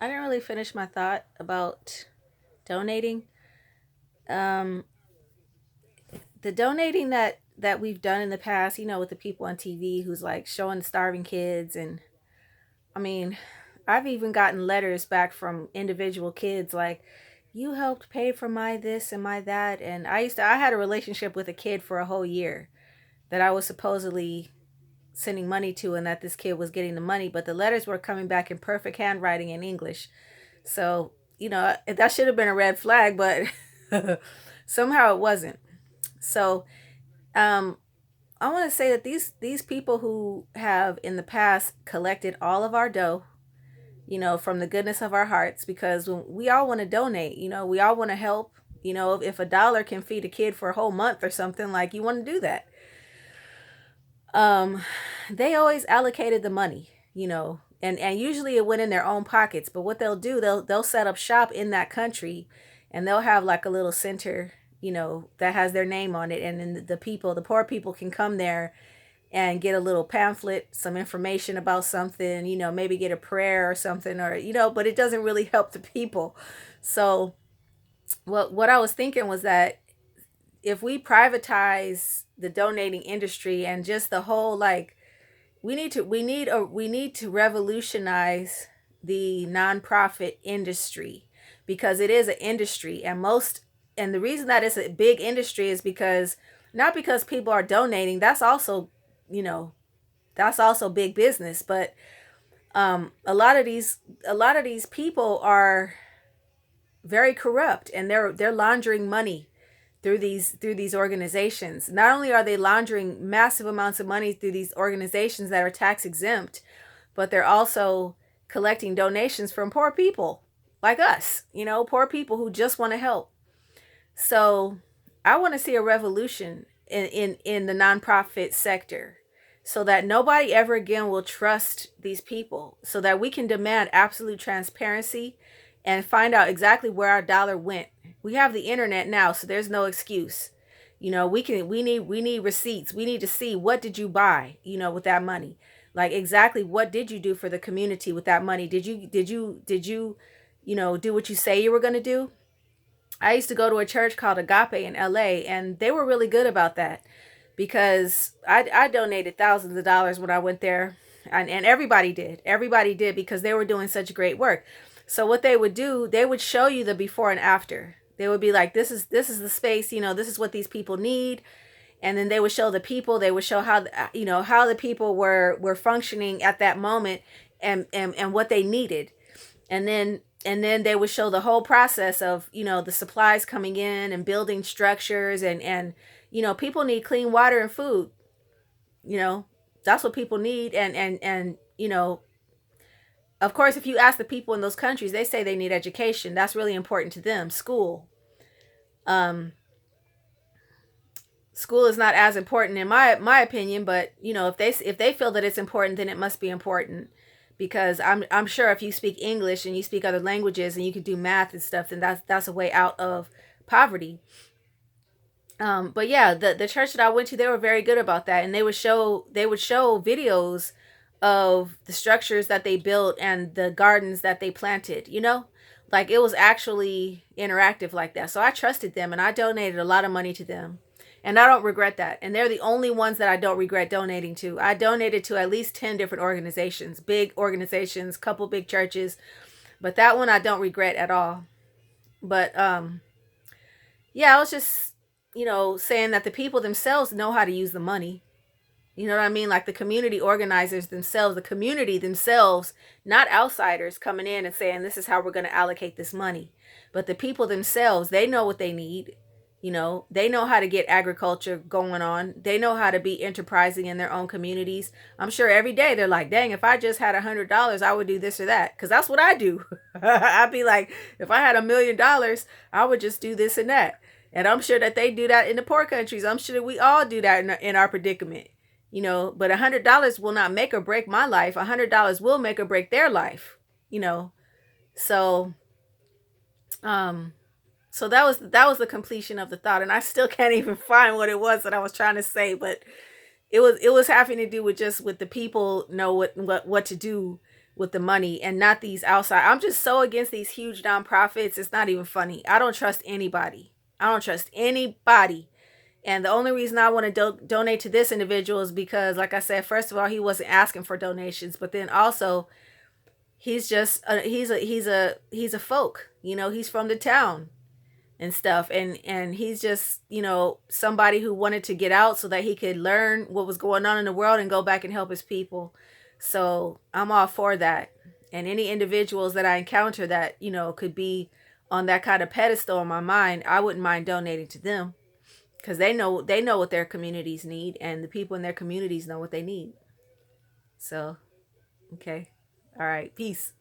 I didn't really finish my thought about donating. Um, the donating that we've done in the past, with the people on TV who's like showing starving kids, and I mean, I've even gotten letters back from individual kids like, "You helped pay for my this and my that," and I had a relationship with a kid for a whole year that I was supposedly sending money to, and that this kid was getting the money, but the letters were coming back in perfect handwriting in English. So, that should have been a red flag, but somehow it wasn't. So, um, I want to say that these people who have in the past collected all of our dough, from the goodness of our hearts, because when we all want to donate, we all want to help. If a dollar can feed a kid for a whole month or something, like you want to do that. Um, they always allocated the money, and usually it went in their own pockets. But what they'll do, they'll set up shop in that country, and they'll have like a little center, that has their name on it, and then the poor people can come there and get a little pamphlet, some information about something, maybe get a prayer or something, or but it doesn't really help the people. So what I was thinking was that if we privatize the donating industry and just the whole, like, we need to revolutionize the nonprofit industry, because it is an industry, and the reason that it's a big industry is because, not because people are donating, you know that's also big business, but a lot of these people are very corrupt, and they're laundering money through these organizations. Not only are they laundering massive amounts of money through these organizations that are tax exempt, but they're also collecting donations from poor people like us, poor people who just want to help. So I want to see a revolution in the nonprofit sector, so that nobody ever again will trust these people, so that we can demand absolute transparency and find out exactly where our dollar went. We have the internet now, so there's no excuse. We need receipts. We need to see, what did you buy, with that money? Like, exactly what did you do for the community with that money? Did you do what you say you were going to do? I used to go to a church called Agape in LA, and they were really good about that, because I donated thousands of dollars when I went there, and everybody did. Everybody did, because they were doing such great work. So what they would do, they would show you the before and after. They would be like, this is the space, this is what these people need. And then they would show the people, they would show how the people were functioning at that moment, and what they needed. And then they would show the whole process of, the supplies coming in and building structures, and people need clean water and food. you know that's what people need. And of course, if you ask the people in those countries, they say they need education. That's really important to them. um School is not as important, in my opinion, but if they feel that it's important, then it must be important, because I'm sure if you speak English and you speak other languages and you can do math and stuff, then that's a way out of poverty. But yeah, the church that I went to, they were very good about that, and they would show videos of the structures that they built and the gardens that they planted. Like, it was actually interactive like that. So I trusted them, and I donated a lot of money to them, and I don't regret that. And they're the only ones that I don't regret donating to. I donated to at least 10 different organizations, big organizations, couple big churches, but that one I don't regret at all. But yeah, I was just, saying that the people themselves know how to use the money. You know what I mean? Like, the community organizers themselves, the community themselves, not outsiders coming in and saying, this is how we're going to allocate this money. But the people themselves, they know what they need. They know how to get agriculture going on. They know how to be enterprising in their own communities. I'm sure every day they're like, dang, if I just had $100, I would do this or that. Because that's what I do. I'd be like, if I had $1 million, I would just do this and that. And I'm sure that they do that in the poor countries. I'm sure that we all do that in our predicament. But $100 will not make or break my life. $100 will make or break their life. You know, so um, so that was the completion of the thought, and I still can't even find what it was that I was trying to say, but it was having to do with just with the people know what to do with the money and not these outside. I'm just so against these huge nonprofits. It's not even funny. I don't trust anybody. I don't trust anybody. And the only reason I want to donate to this individual is because, like I said, first of all, he wasn't asking for donations, but then also he's just he's a folk. You know, he's from the town and stuff, and he's just, you know, somebody who wanted to get out so that he could learn what was going on in the world and go back and help his people. So I'm all for that. And any individuals that I encounter that, you know, could be on that kind of pedestal in my mind, I wouldn't mind donating to them, because they know what their communities need, and the people in their communities know what they need. So okay, all right, peace.